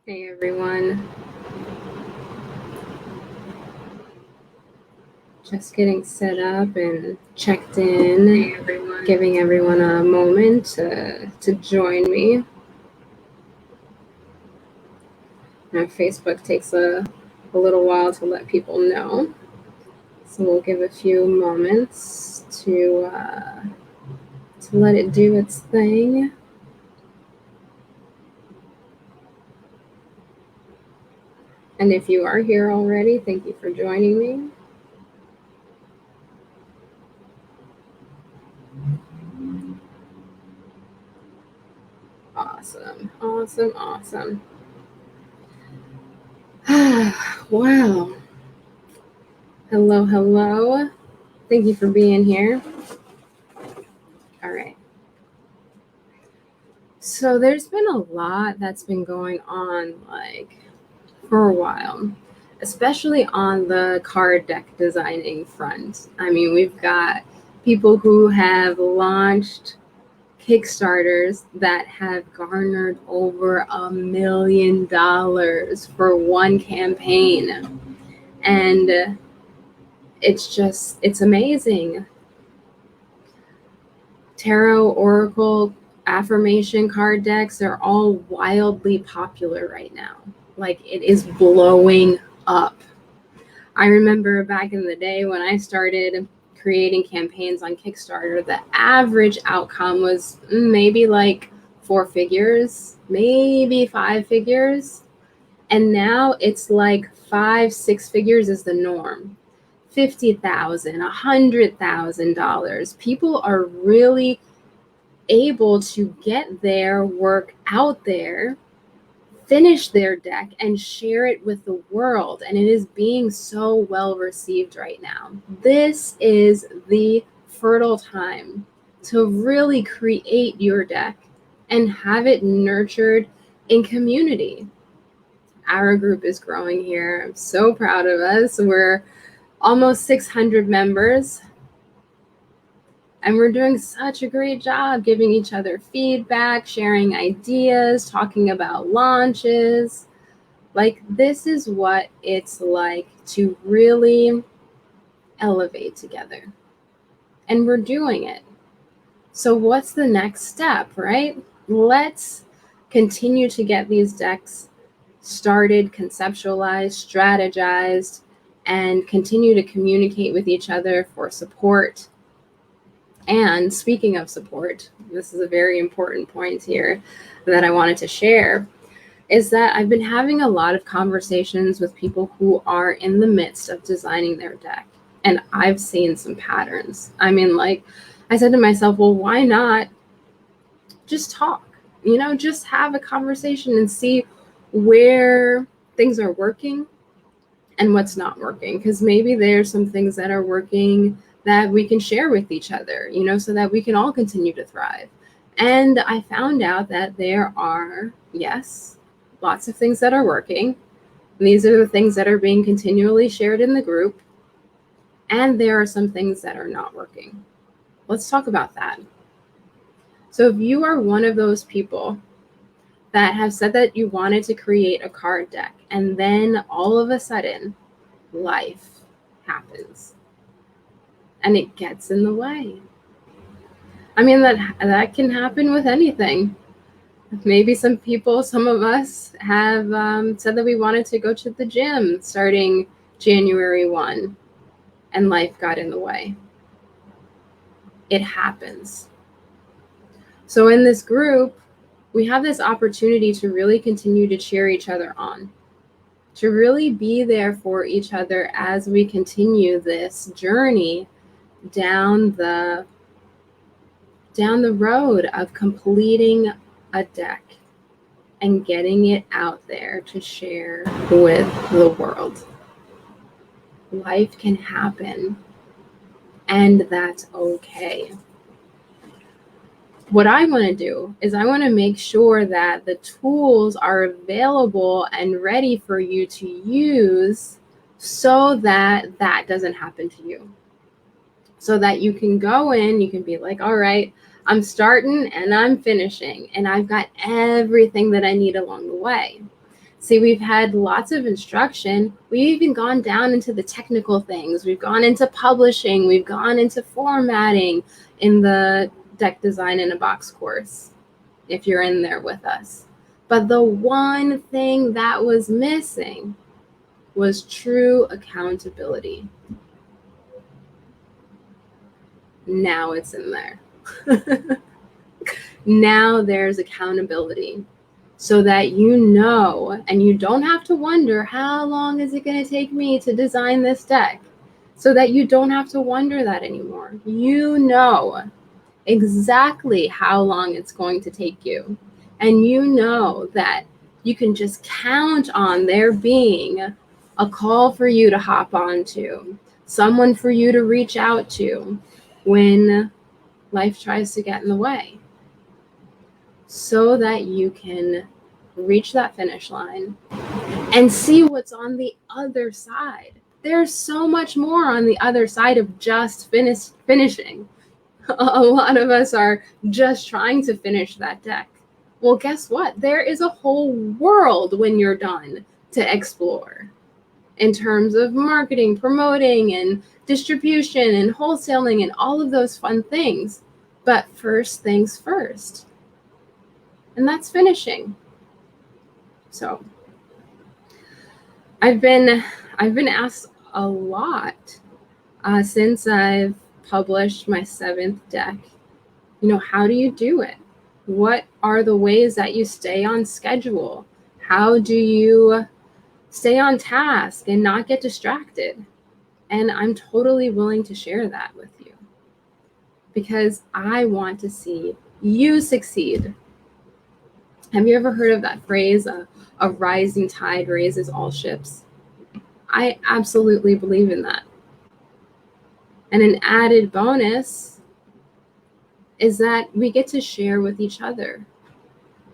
Hey everyone, just getting set up and checked in, giving everyone a moment to join me. Now, Facebook takes a little while to let people know, so we'll give a few moments to let it do its thing. And if you are here already, thank you for joining me. Awesome, awesome, awesome. Wow. Hello, hello. Thank you for being here. All right. So there's been a lot that's been going on for a while, especially on the card deck designing front. I mean, we've got people who have launched Kickstarters that have garnered over $1 million for one campaign. And it's amazing. Tarot, oracle, affirmation card decks are all wildly popular right now. Like, it is blowing up. I remember back in the day when I started creating campaigns on Kickstarter, the average outcome was maybe like 4 figures, maybe 5 figures. And now it's like 5-6 figures is the norm. $50,000, $100,000. People are really able to get their work out there, finish their deck, and share it with the world. And it is being so well received right now. This is the fertile time to really create your deck and have it nurtured in community. Our group is growing here. I'm so proud of us. We're almost 600 members. And we're doing such a great job giving each other feedback, sharing ideas, talking about launches. Like, this is what it's like to really elevate together. And we're doing it. So what's the next step, right? Let's continue to get these decks started, conceptualized, strategized, and continue to communicate with each other for support. And speaking of support, this is a very important point here that I wanted to share, is that I've been having a lot of conversations with people who are in the midst of designing their deck. And I've seen some patterns. I mean, like, I said to myself, well, why not just talk? Just have a conversation and see where things are working and what's not working. Because maybe there's some things that are working that we can share with each other, so that we can all continue to thrive. And I found out that there are, yes, lots of things that are working. These are the things that are being continually shared in the group. And there are some things that are not working. Let's talk about that. So if you are one of those people that have said that you wanted to create a card deck, and then all of a sudden, life happens and it gets in the way. I mean, that can happen with anything. Maybe some of us have said that we wanted to go to the gym starting January 1, and life got in the way. It happens. So in this group, we have this opportunity to really continue to cheer each other on, to really be there for each other as we continue this journey down the road of completing a deck and getting it out there to share with the world. Life can happen, and that's okay. What I want to do is I want to make sure that the tools are available and ready for you to use so that that doesn't happen to you. So that you can go in, you can be like, all right, I'm starting and I'm finishing, and I've got everything that I need along the way. See, we've had lots of instruction. We've even gone down into the technical things. We've gone into publishing. We've gone into formatting in the Deck Design in a Box course, if you're in there with us. But the one thing that was missing was true accountability. Now it's in there. Now there's accountability, so that you know, and you don't have to wonder, how long is it going to take me to design this deck? So that you don't have to wonder that anymore. You know exactly how long it's going to take you. And you know that you can just count on there being a call for you to hop onto, someone for you to reach out to when life tries to get in the way, so that you can reach that finish line and see what's on the other side. There's so much more on the other side of just finishing. A lot of us are just trying to finish that deck. Well, guess what? There is a whole world when you're done to explore in terms of marketing, promoting, and distribution, and wholesaling, and all of those fun things. But first things first. And that's finishing. So I've been asked a lot since I've published my 7th deck. How do you do it? What are the ways that you stay on schedule? How do you stay on task and not get distracted? And I'm totally willing to share that with you, because I want to see you succeed. Have you ever heard of that phrase, a rising tide raises all ships? I absolutely believe in that. And an added bonus is that we get to share with each other.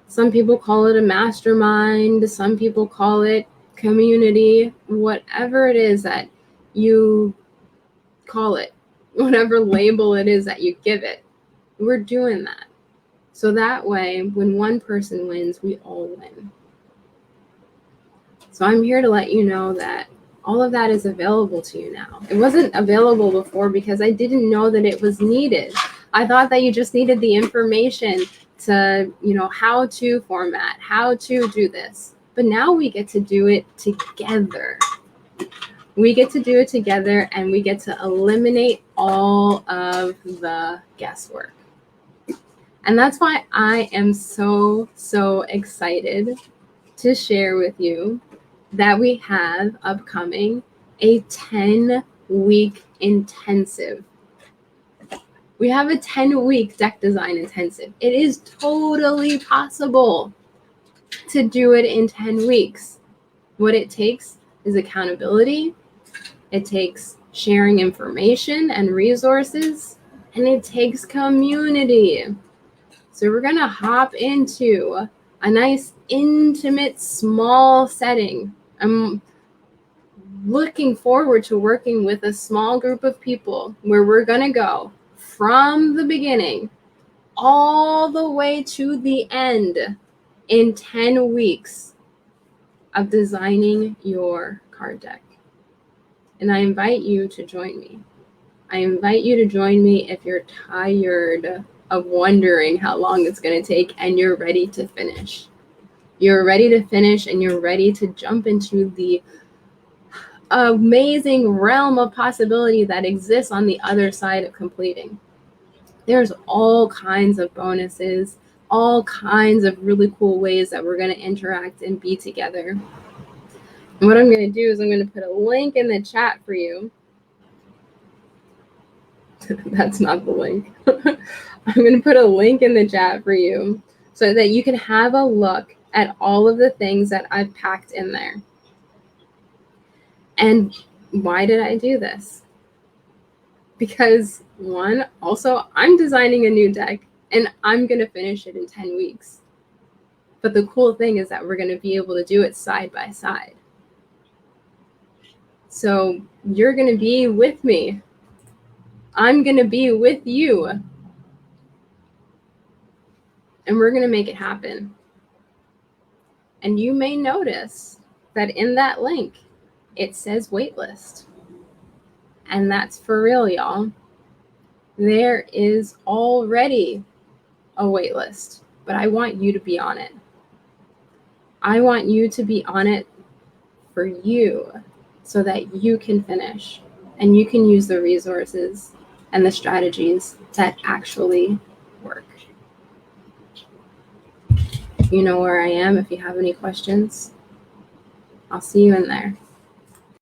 Some people call it a mastermind. Some people call it community. Whatever it is that you call it, whatever label it is that you give it, we're doing that. So that way, when one person wins, we all win. So I'm here to let you know that all of that is available to you now. It wasn't available before because I didn't know that it was needed. I thought that you just needed the information to, how to format, how to do this. But now we get to do it together. We get to do it together, and we get to eliminate all of the guesswork. And that's why I am so, so excited to share with you that we have upcoming a 10-week intensive. We have a 10-week deck design intensive. It is totally possible to do it in 10 weeks. What it takes is accountability. It takes sharing information and resources, and it takes community. So we're going to hop into a nice, intimate, small setting. I'm looking forward to working with a small group of people where we're going to go from the beginning all the way to the end in 10 weeks of designing your card deck. And I invite you to join me. I invite you to join me if you're tired of wondering how long it's going to take and you're ready to finish. You're ready to finish, and you're ready to jump into the amazing realm of possibility that exists on the other side of completing. There's all kinds of bonuses, all kinds of really cool ways that we're going to interact and be together. And what I'm going to do is I'm going to put a link in the chat for you. That's not the link. I'm going to put a link in the chat for you so that you can have a look at all of the things that I've packed in there. And why did I do this? Because one, also, I'm designing a new deck and I'm going to finish it in 10 weeks. But the cool thing is that we're going to be able to do it side by side. So you're going to be with me. I'm going to be with you. And we're going to make it happen. And you may notice that in that link, it says waitlist. And that's for real, y'all. There is already a waitlist, but I want you to be on it. I want you to be on it for you so that you can finish and you can use the resources and the strategies that actually work. You know where I am if you have any questions. I'll see you in there.